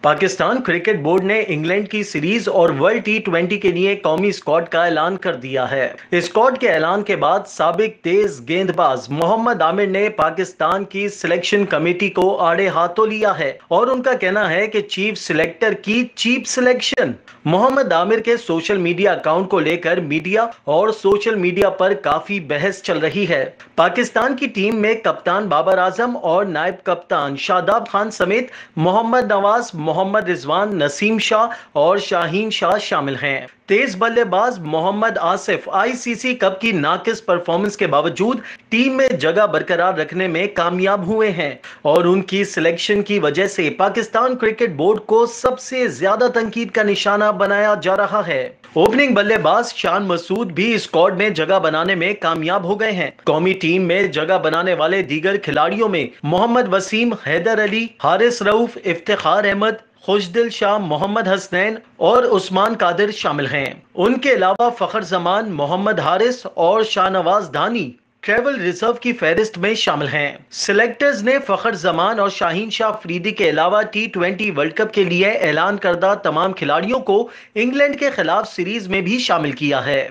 Pakistan cricket board ने England की series और वर्ल्ड टी20 के लिए कौमी स्क्वाड का ऐलान कर दिया है। स्क्वाड के ऐलान के बाद साबिक तेज गेंदबाज मोहम्मद आमिर ने पाकिस्तान की सिलेक्शन कमेटी को आड़े हाथों लिया है और उनका कहना है कि चीफ सिलेक्टर की चीप सिलेक्शन। मोहम्मद आमिर के सोशल मीडिया अकाउंट को लेकर मीडिया और सोशल मीडिया पर काफी बहस चल रही है। पाकिस्तान की टीम में कप्तान बाबर आजम और नायब कप्तान शादाब खान समेत मोहम्मद नवाज, मोहम्मद रिजवान, नसीम शाह और शाहीन शाह शामिल हैं। तेज बल्लेबाज मोहम्मद आसिफ आईसीसी कप की नाकिस परफॉर्मेंस के बावजूद टीम में जगह बरकरार रखने में कामयाब हुए हैं और उनकी सिलेक्शन की वजह से पाकिस्तान क्रिकेट बोर्ड को सबसे ज्यादा तनकीद का निशाना बनाया जा रहा है। ओपनिंग बल्लेबाज शान मसूद भी स्क्वाड में जगह बनाने में कामयाब हो गए हैं। कौमी टीम में जगह बनाने वाले दीगर खिलाड़ियों में मोहम्मद वसीम, हैदर अली, हारिस रऊफ, इफ्तिखार अहमद, खुशदिल शाह, मोहम्मद हसनैन और उस्मान कादिर शामिल हैं। उनके अलावा फखर जमान, मोहम्मद हारिस और शाहनवाज धानी ट्रेवल रिजर्व की फहरिस्त में शामिल हैं। सिलेक्टर्स ने फखर जमान और शाहीन शाह अफरीदी के अलावा टी20 वर्ल्ड कप के लिए ऐलान करदा तमाम खिलाड़ियों को इंग्लैंड के खिलाफ सीरीज में भी शामिल किया है।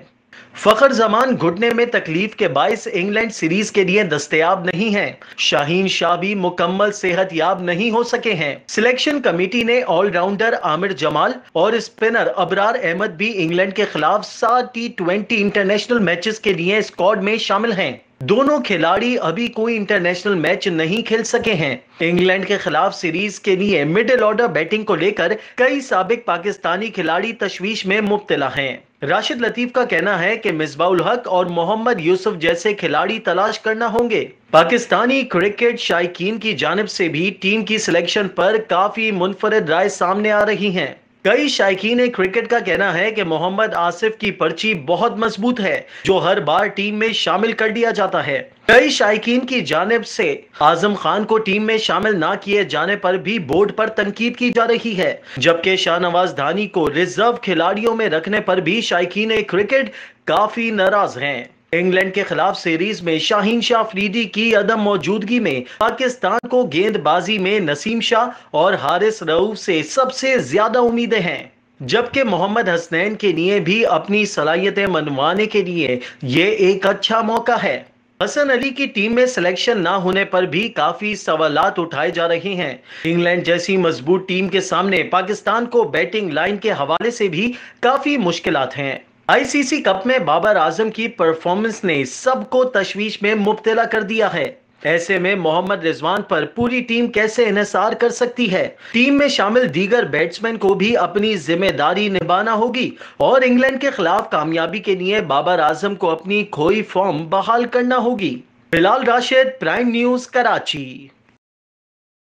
फखर जमान घुटने में तकलीफ के बायस इंग्लैंड सीरीज के लिए दस्तयाब नहीं हैं। शाहीन शाह भी मुकम्मल सेहत याब नहीं हो सके हैं। सिलेक्शन कमेटी ने ऑलराउंडर आमिर जमाल और स्पिनर अबरार अहमद भी इंग्लैंड के खिलाफ 7 टी20 इंटरनेशनल मैचेस के लिए स्क्वाड में शामिल हैं। दोनों खिलाड़ी अभी कोई इंटरनेशनल मैच नहीं खेल सके हैं। इंग्लैंड के खिलाफ सीरीज के लिए मिडिल ऑर्डर बैटिंग को लेकर कई साबिक पाकिस्तानी खिलाड़ी तशवीश में मुब्तला हैं। राशिद लतीफ का कहना है कि मिसबाउल हक और मोहम्मद यूसुफ जैसे खिलाड़ी तलाश करना होंगे। पाकिस्तानी क्रिकेट शायकीन की जानिब से भी टीम की सिलेक्शन पर काफी मुनफरद राय सामने आ रही हैं। कई शायकीन क्रिकेट का कहना है कि मोहम्मद आसिफ की पर्ची बहुत मजबूत है जो हर बार टीम में शामिल कर दिया जाता है। कई शायकीन की जानिब से आजम खान को टीम में शामिल ना किए जाने पर भी बोर्ड पर तनकीद की जा रही है, जबकि शाहनवाज धानी को रिजर्व खिलाड़ियों में रखने पर भी शायकीन क्रिकेट काफी नाराज हैं। इंग्लैंड के खिलाफ सीरीज में शाहीन शाह अफरीदी की अदम मौजूदगी में पाकिस्तान को गेंदबाजी में नसीम शाह और हारिस रऊफ से सबसे ज्यादा उम्मीदें हैं, जबकि मोहम्मद हसनैन के लिए भी अपनी सलाहियतें मनवाने के लिए ये एक अच्छा मौका है। हसन अली की टीम में सिलेक्शन ना होने पर भी काफी सवालात उठाए जा रहे हैं। इंग्लैंड जैसी मजबूत टीम के सामने पाकिस्तान को बैटिंग लाइन के हवाले से भी काफी मुश्किलात हैं। आईसीसी कप में बाबर आजम की परफॉर्मेंस ने सबको तशवीश में मुब्तला कर दिया है। ऐसे में मोहम्मद रिजवान पर पूरी टीम कैसे इन्हिसार कर सकती है। टीम में शामिल दीगर बैट्समैन को भी अपनी जिम्मेदारी निभाना होगी और इंग्लैंड के खिलाफ कामयाबी के लिए बाबर आजम को अपनी खोई फॉर्म बहाल करना होगी। Bilal Rashid, prime news, Karachi.